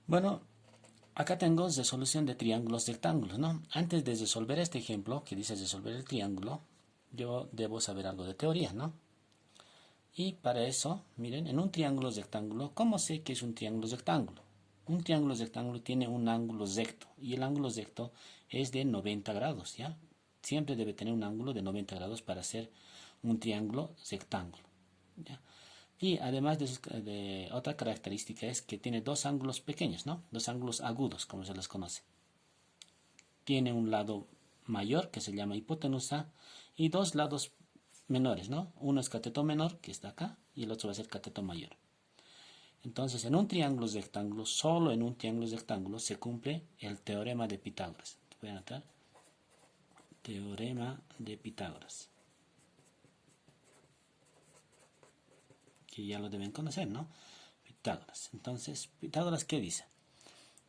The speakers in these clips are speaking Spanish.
Bueno, acá tengo resolución de triángulos rectángulos, ¿no? Antes de resolver este ejemplo, que dice resolver el triángulo, yo debo saber algo de teoría, ¿no? Y para eso, miren, en un triángulo rectángulo, ¿cómo sé que es un triángulo rectángulo? Un triángulo rectángulo tiene un ángulo recto, y el ángulo recto es de 90 grados, ¿ya? Siempre debe tener un ángulo de 90 grados para ser un triángulo rectángulo, ¿ya? Y además de otra característica es que tiene dos ángulos pequeños, ¿no? Dos ángulos agudos, como se les conoce. Tiene un lado mayor, que se llama hipotenusa, y dos lados menores, ¿no? Uno es cateto menor, que está acá, y el otro va a ser cateto mayor. Entonces, en un triángulo rectángulo, solo en un triángulo rectángulo, se cumple el teorema de Pitágoras. Voy a anotar. Teorema de Pitágoras. Que ya lo deben conocer, ¿no? Pitágoras. Entonces, Pitágoras, ¿qué dice?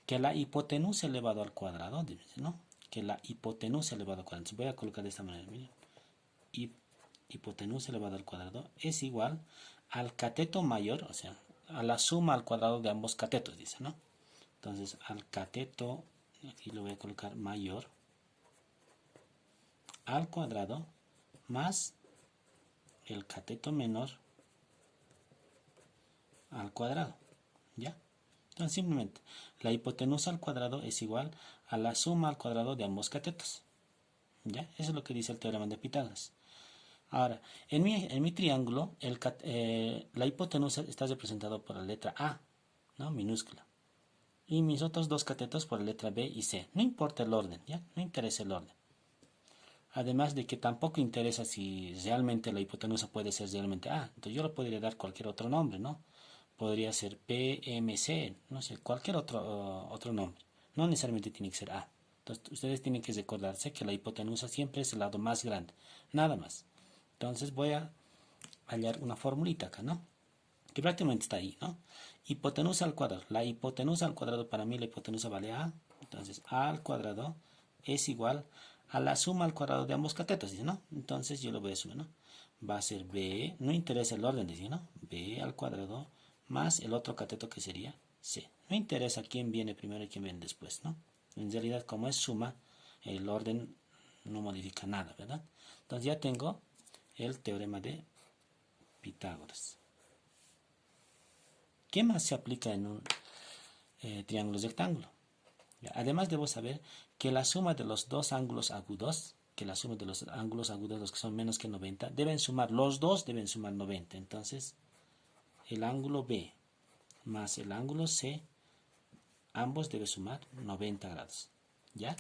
Que la hipotenusa elevado al cuadrado, ¿no? Que la hipotenusa elevado al cuadrado. Entonces voy a colocar de esta manera, miren. Hipotenusa elevado al cuadrado es igual al cateto mayor, o sea, a la suma al cuadrado de ambos catetos, dice, ¿no? Entonces, al cateto, aquí lo voy a colocar mayor, al cuadrado, más el cateto menor al cuadrado, ¿ya? Entonces, simplemente, la hipotenusa al cuadrado es igual a la suma al cuadrado de ambos catetos, ¿ya? Eso es lo que dice el teorema de Pitágoras. Ahora, en mi triángulo, la hipotenusa está representada por la letra A, ¿no? Minúscula. Y mis otros dos catetos por la letra B y C. No importa el orden, ¿ya? No interesa el orden. Además de que tampoco interesa si realmente la hipotenusa puede ser realmente A. Entonces yo le podría dar cualquier otro nombre, ¿no? Podría ser PMC, no sé, cualquier otro nombre. No necesariamente tiene que ser A. Entonces ustedes tienen que recordarse que la hipotenusa siempre es el lado más grande. Nada más. Entonces voy a hallar una formulita acá, ¿no? Que prácticamente está ahí, ¿no? Hipotenusa al cuadrado. La hipotenusa al cuadrado, para mí la hipotenusa vale A. Entonces A al cuadrado es igual a la suma al cuadrado de ambos catetos, dice, ¿no? Entonces yo lo voy a sumar, ¿no? Va a ser B, no interesa el orden, dice, ¿no? B al cuadrado más el otro cateto que sería C. No interesa quién viene primero y quién viene después, ¿no? En realidad, como es suma, el orden no modifica nada, ¿verdad? Entonces ya tengo el teorema de Pitágoras. ¿Qué más se aplica en un triángulo rectángulo? Además debo saber que la suma de los dos ángulos agudos, los que son menos que 90, deben sumar, los dos deben sumar 90. Entonces, el ángulo B más el ángulo C, ambos deben sumar 90 grados. ¿Ya?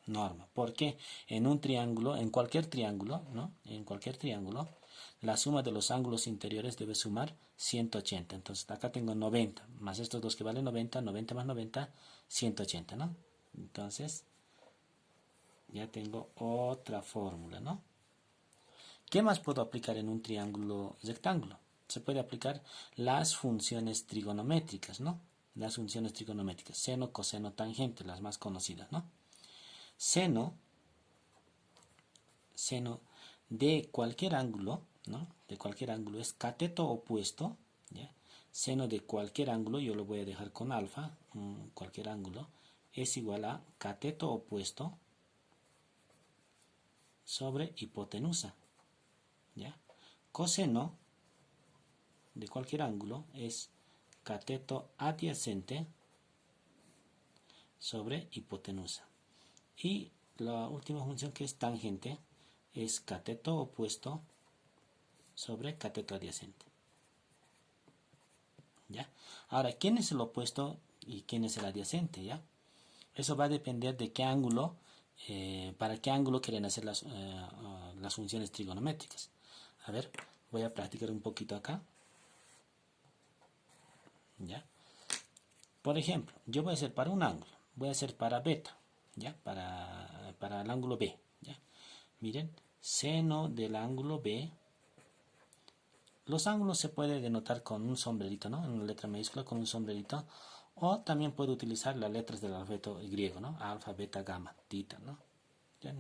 Norma. Porque en un triángulo, en cualquier triángulo, ¿no? En cualquier triángulo, la suma de los ángulos interiores debe sumar 180. Entonces acá tengo 90, más estos dos que valen 90, 90 más 90, 180, ¿no? Entonces ya tengo otra fórmula, ¿no? ¿Qué más puedo aplicar en un triángulo rectángulo? Se puede aplicar las funciones trigonométricas, ¿no? Las funciones trigonométricas, seno, coseno, tangente, las más conocidas, ¿no? Seno de cualquier ángulo, ¿no? De cualquier ángulo es cateto opuesto, ¿ya? Seno de cualquier ángulo, yo lo voy a dejar con alfa, cualquier ángulo, es igual a cateto opuesto sobre hipotenusa, ¿ya? Coseno de cualquier ángulo es cateto adyacente sobre hipotenusa. Y la última función, que es tangente, es cateto opuesto sobre cateto adyacente. ¿Ya? Ahora, ¿quién es el opuesto y quién es el adyacente? ¿Ya? Eso va a depender de qué ángulo, para qué ángulo quieren hacer las funciones trigonométricas. A ver, voy a practicar un poquito acá. ¿Ya? Por ejemplo, yo voy a hacer para un ángulo, voy a hacer para beta, ¿ya? Para el ángulo B, ¿ya? Miren, seno del ángulo B. Los ángulos se puede denotar con un sombrerito, ¿no? En una letra mayúscula con un sombrerito. O también puedo utilizar las letras del alfabeto griego, ¿no? Alfa, beta, gamma, tita, ¿no? Ya,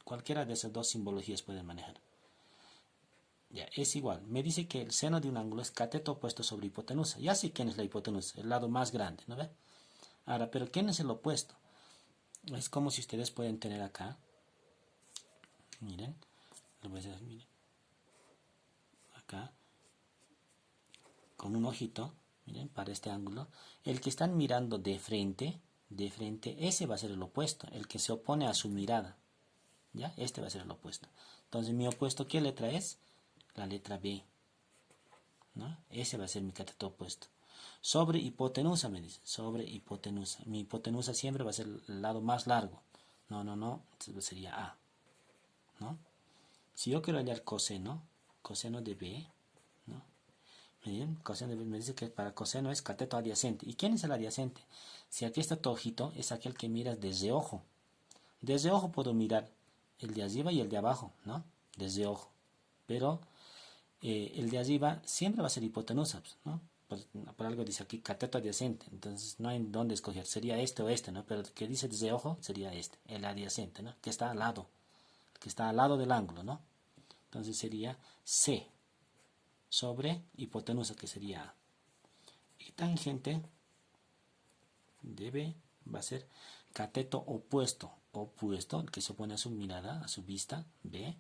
cualquiera de esas dos simbologías pueden manejar. Ya, es igual. Me dice que el seno de un ángulo es cateto opuesto sobre hipotenusa. Ya sé quién es la hipotenusa, el lado más grande, ¿no ve? Ahora, ¿pero quién es el opuesto? Es como si ustedes pueden tener acá, miren, lo voy a hacer, miren, acá, con un ojito, miren, para este ángulo, el que están mirando de frente, ese va a ser el opuesto, el que se opone a su mirada, ¿ya? Este va a ser el opuesto. Entonces, mi opuesto, ¿qué letra es? La letra B, ¿no? Ese va a ser mi cateto opuesto. Sobre hipotenusa, me dice, sobre hipotenusa. Mi hipotenusa siempre va a ser el lado más largo. No, sería A, ¿no? Si yo quiero hallar coseno de B, ¿no? Miren, coseno de B me dice que para coseno es cateto adyacente. ¿Y quién es el adyacente? Si aquí está tu ojito, es aquel que miras desde ojo. Desde ojo puedo mirar el de arriba y el de abajo, ¿no? Desde ojo. Pero el de arriba siempre va a ser hipotenusa, ¿no? Por algo dice aquí cateto adyacente, entonces no hay dónde escoger, sería este o este, ¿no? Pero el que dice desde ojo sería este, el adyacente, ¿no? Que está al lado, del ángulo, ¿no? Entonces sería C sobre hipotenusa, que sería A. Y tangente de B va a ser cateto opuesto, el que se opone a su mirada, a su vista, B,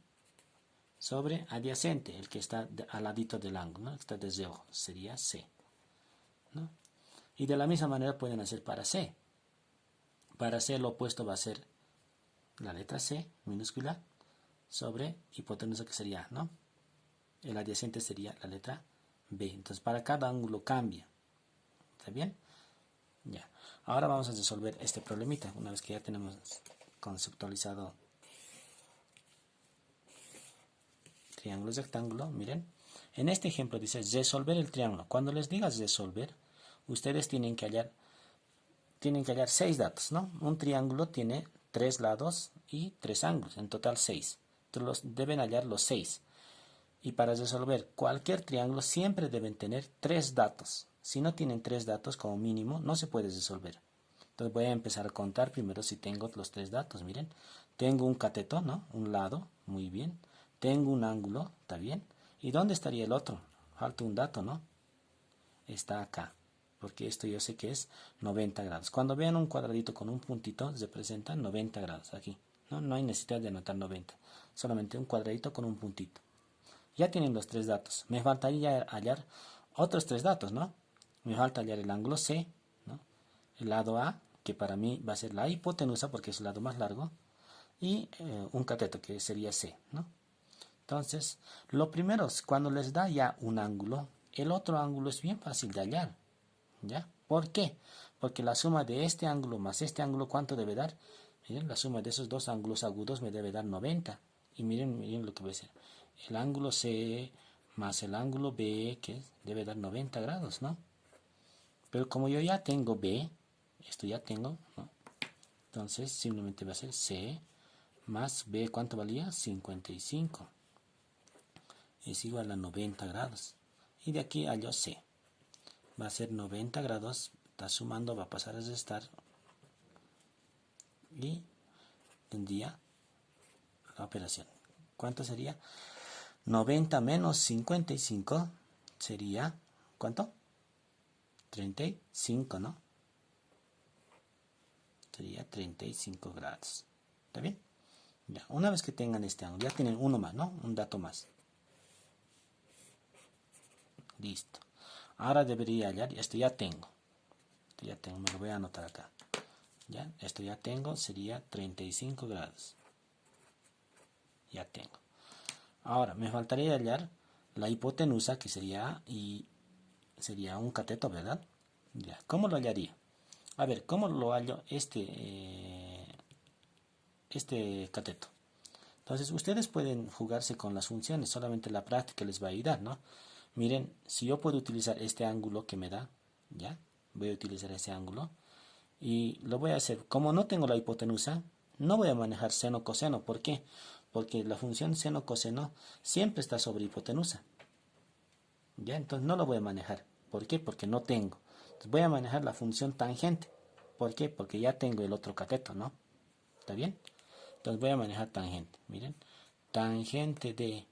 sobre adyacente, el que está al ladito del ángulo, ¿no? Que está desde ojo, sería C, ¿no? Y de la misma manera pueden hacer para C. Para C el opuesto va a ser la letra C minúscula sobre hipotenusa, que sería A, ¿no? El adyacente sería la letra B. Entonces para cada ángulo cambia. ¿Está bien? Ya. Ahora vamos a resolver este problemita, una vez que ya tenemos conceptualizado triángulo y rectángulo. Miren, en este ejemplo dice resolver el triángulo. Cuando les digas resolver, ustedes tienen que hallar 6 datos, ¿no? Un triángulo tiene 3 lados y 3 ángulos, en total 6. Entonces deben hallar los 6. Y para resolver cualquier triángulo siempre deben tener 3 datos. Si no tienen 3 datos como mínimo, no se puede resolver. Entonces voy a empezar a contar primero si tengo los 3 datos. Miren, tengo un cateto, ¿no? Un lado, muy bien. Tengo un ángulo, ¿está bien? ¿Y dónde estaría el otro? Falta un dato, ¿no? Está acá, porque esto yo sé que es 90 grados. Cuando vean un cuadradito con un puntito, representa 90 grados aquí. No hay necesidad de anotar 90, solamente un cuadradito con un puntito. Ya tienen los 3 datos. Me faltaría hallar otros 3 datos, ¿no? Me falta hallar el ángulo C, ¿no? El lado A, que para mí va a ser la hipotenusa porque es el lado más largo, y un cateto que sería C, ¿no? Entonces, lo primero es cuando les da ya un ángulo, el otro ángulo es bien fácil de hallar, ¿ya? ¿Por qué? Porque la suma de este ángulo más este ángulo, ¿cuánto debe dar? Miren, la suma de esos dos ángulos agudos me debe dar 90. Y miren lo que voy a hacer. El ángulo C más el ángulo B, que debe dar 90 grados, ¿no? Pero como yo ya tengo B, esto ya tengo, ¿no? Entonces simplemente va a ser C más B, ¿cuánto valía? 55. Es igual a 90 grados. Y de aquí hallo C. Va a ser 90 grados, está sumando, va a pasar a restar. Y tendría la operación. ¿Cuánto sería? 90 menos 55 sería, ¿cuánto? 35, ¿no? Sería 35 grados. ¿Está bien? Ya, una vez que tengan este ángulo, ya tienen uno más, ¿no? Un dato más. Listo. Ahora debería hallar, esto ya tengo. Me lo voy a anotar acá. Ya, esto ya tengo, sería 35 grados. Ya tengo. Ahora, me faltaría hallar la hipotenusa, que sería un cateto, ¿verdad? Ya, ¿cómo lo hallaría? A ver, ¿cómo lo hallo este cateto? Entonces, ustedes pueden jugarse con las funciones, solamente la práctica les va a ayudar, ¿no? Miren, si yo puedo utilizar este ángulo que me da, ¿ya? Voy a utilizar ese ángulo y lo voy a hacer. Como no tengo la hipotenusa, no voy a manejar seno coseno. ¿Por qué? Porque la función seno coseno siempre está sobre hipotenusa. ¿Ya? Entonces no lo voy a manejar. ¿Por qué? Porque no tengo. Entonces voy a manejar la función tangente. ¿Por qué? Porque ya tengo el otro cateto, ¿no? ¿Está bien? Entonces voy a manejar tangente. Miren, tangente de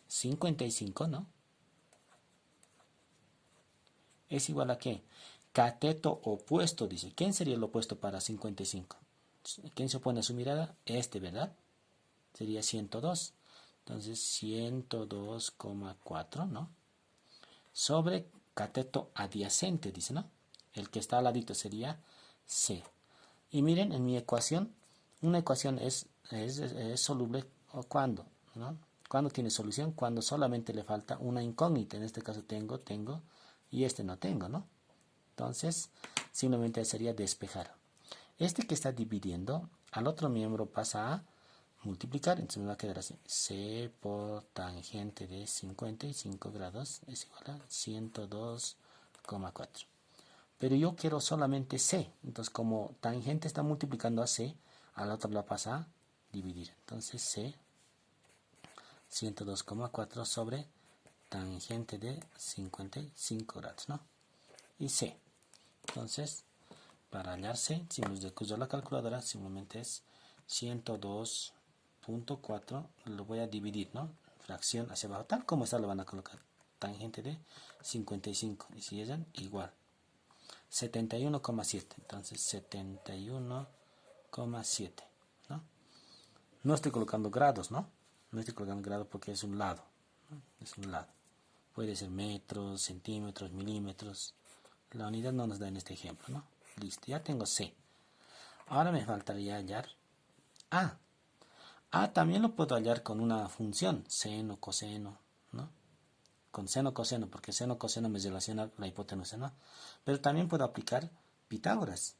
55, ¿no? Es igual a ¿qué? Cateto opuesto, dice. ¿Quién sería el opuesto para 55? ¿Quién se opone a su mirada? Este, ¿verdad? Sería 102. Entonces 102,4, ¿no? Sobre cateto adyacente, dice, ¿no? El que está al ladito sería C. Y miren, en mi ecuación, una ecuación es soluble cuando, ¿no? ¿Cuándo tiene solución? Cuando solamente le falta una incógnita. En este caso tengo, y este no tengo, ¿no? Entonces, simplemente sería despejar. Este que está dividiendo, al otro miembro pasa a multiplicar, entonces me va a quedar así. C por tangente de 55 grados es igual a 102,4. Pero yo quiero solamente C, entonces como tangente está multiplicando a C, al otro la pasa a dividir. Entonces C 102,4 sobre tangente de 55 grados, ¿no? Y C. Entonces, para hallar C, si nos usar la calculadora, simplemente es 102,4, lo voy a dividir, ¿no? Fracción hacia abajo, tal como está lo van a colocar. Tangente de 55, y si hallan, igual. 71,7, entonces 71,7, ¿no? No estoy colocando grados, ¿no? No estoy colocando grados porque es un lado, ¿no? Es un lado. Puede ser metros, centímetros, milímetros. La unidad no nos da en este ejemplo, ¿no? Listo, ya tengo C. Ahora me faltaría hallar A. A también lo puedo hallar con una función, seno, coseno, ¿no? Con seno, coseno, porque seno, coseno me relaciona la hipotenusa, ¿no? Pero también puedo aplicar Pitágoras,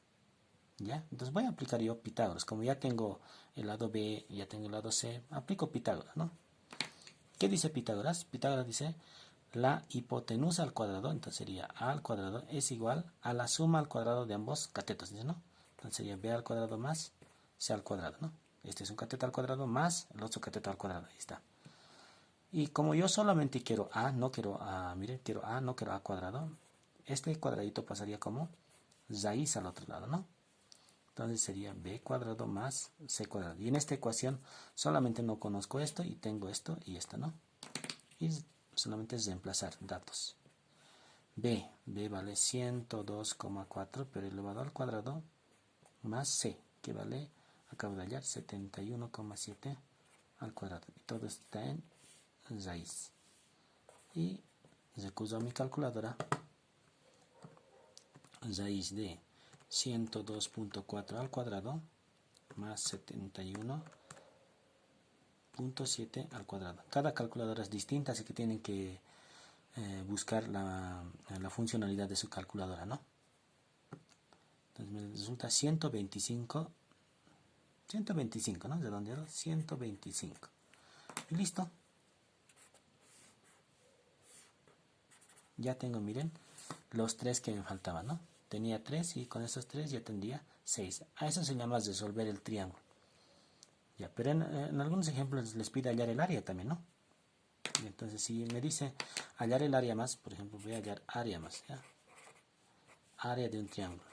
¿ya? Entonces voy a aplicar yo Pitágoras. Como ya tengo el lado B, ya tengo el lado C, aplico Pitágoras, ¿no? ¿Qué dice Pitágoras? Pitágoras dice la hipotenusa al cuadrado, entonces sería A al cuadrado es igual a la suma al cuadrado de ambos catetos, ¿dice, no? Entonces sería B al cuadrado más C al cuadrado, ¿no? Este es un cateto al cuadrado más el otro cateto al cuadrado, ahí está. Y como yo solamente quiero A, no quiero A, miren, quiero A, no quiero A cuadrado, este cuadradito pasaría como raíz al otro lado, ¿no? Entonces sería B cuadrado más C cuadrado. Y en esta ecuación solamente no conozco esto y tengo esto y esto, ¿no? Y solamente es reemplazar datos. B vale 102,4, pero elevado al cuadrado, más C, que vale, acabo de hallar, 71,7 al cuadrado. Y todo está en raíz. Y recurso a mi calculadora, raíz de 102,4 al cuadrado, más 71,7 al cuadrado. Cada calculadora es distinta, así que tienen que buscar la funcionalidad de su calculadora, ¿no? Entonces me resulta 125, ¿no? Redondeado, 125. Y listo. Ya tengo, miren, los 3 que me faltaban, ¿no? Tenía 3 y con esos 3 ya tendría 6. A eso se llama resolver el triángulo. Ya, pero en algunos ejemplos les pide hallar el área también, ¿no? Y entonces si me dice hallar el área más, por ejemplo, voy a hallar área más, ¿ya? Área de un triángulo.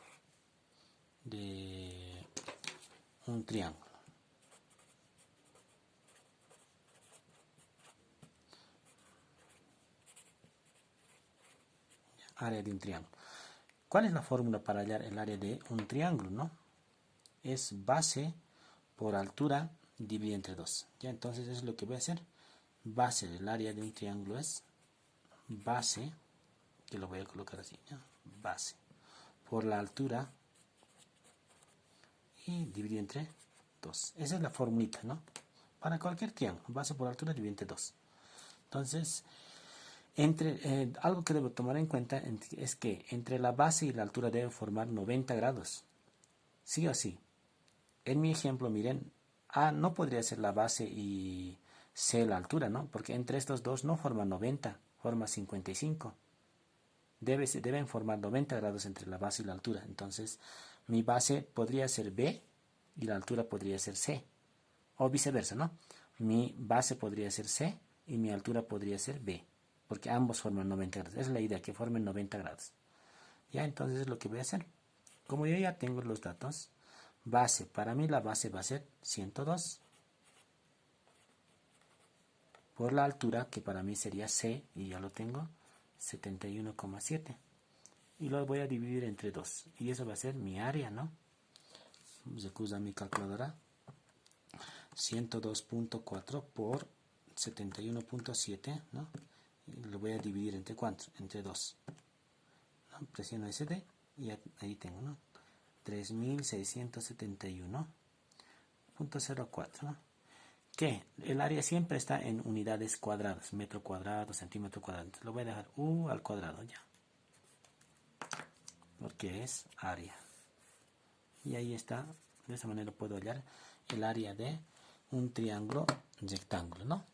De un triángulo. Área de un triángulo. ¿Cuál es la fórmula para hallar el área de un triángulo, no? Es base por altura dividido entre 2. Ya, entonces eso es lo que voy a hacer. Base del área de un triángulo es base, que lo voy a colocar así, ¿ya? Base por la altura y dividido entre 2. Esa es la formulita, ¿no? Para cualquier triángulo, base por altura dividido entre 2. Entonces, algo que debo tomar en cuenta es que entre la base y la altura deben formar 90 grados. Sí o sí. En mi ejemplo, miren, A no podría ser la base y C la altura, ¿no? Porque entre estos dos no forma 90, forma 55. Deben formar 90 grados entre la base y la altura. Entonces, mi base podría ser B y la altura podría ser C. O viceversa, ¿no? Mi base podría ser C y mi altura podría ser B. Porque ambos forman 90 grados. Esa es la idea, que formen 90 grados. Ya, entonces es lo que voy a hacer. Como yo ya tengo los datos, base, para mí la base va a ser 102 por la altura, que para mí sería C, y ya lo tengo, 71,7. y lo voy a dividir entre 2. Y eso va a ser mi área, ¿no? Vamos a usar mi calculadora. 102.4 por 71.7, ¿no? Y lo voy a dividir entre ¿cuánto? Entre 2. ¿No? Presiono SD y ahí tengo, ¿no? 3671.04, ¿no? Que el área siempre está en unidades cuadradas, metro cuadrado, centímetro cuadrado. Entonces lo voy a dejar U al cuadrado ya, porque es área. Y ahí está, de esa manera puedo hallar el área de un triángulo rectángulo, ¿no?